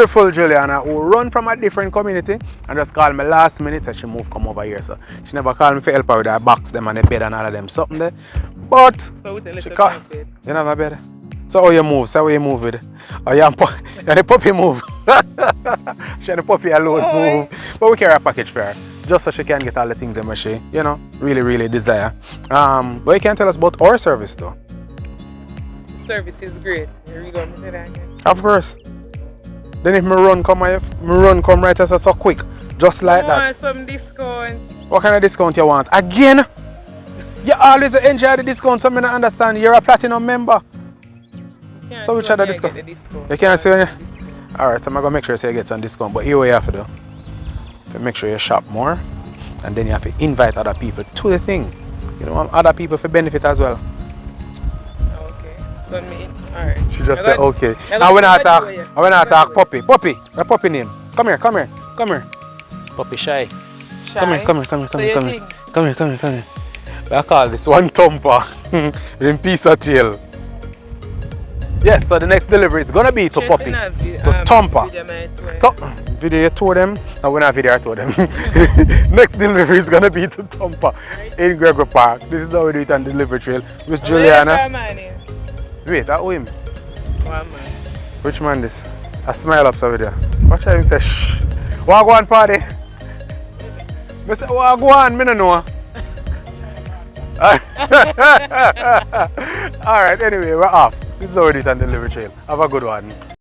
Beautiful Juliana who run from a different community and just called me last minute and she moved come over here. So she never called me for help her with her box them and the bed and all of them something there. But So she called. You never bed. So how you move? So how you move with it? Oh you and the puppy move. She and the puppy alone move. But we carry a package for her. Just so she can get all the things that she, really desire. But you can tell us about our service though. Service is great. Here we go. Of course. Then if me run come right as so quick, just like that. I want some discount. What kind of discount you want? Again? You always enjoy the discount, so I don't understand. You're a platinum member. So which other discount? You can't see when you... Alright, so I'm going to make sure you get some discount. But here what you have to do. You make sure you shop more. And then you have to invite other people to the thing. You know, other people for benefit as well. Okay. So me, alright. She just said okay. And when I talk puppy. Puppy, the puppy name. Come here. Puppy shy. Come here. I call this one thumper with a piece of tail. Yes, so the next delivery is gonna be to puppy. To thumper. Video you told them, and when I video I told them. Next delivery is gonna be to thumper in Gregor Park. This is how we do it on delivery trail with Juliana. Wait, that him. One man. Which man this? A smile up over there. Watch how him say shh. Wagwan party. I say wagwan, me no know. Alright, anyway, we're off. This is how we do it on delivery trail. Have a good one.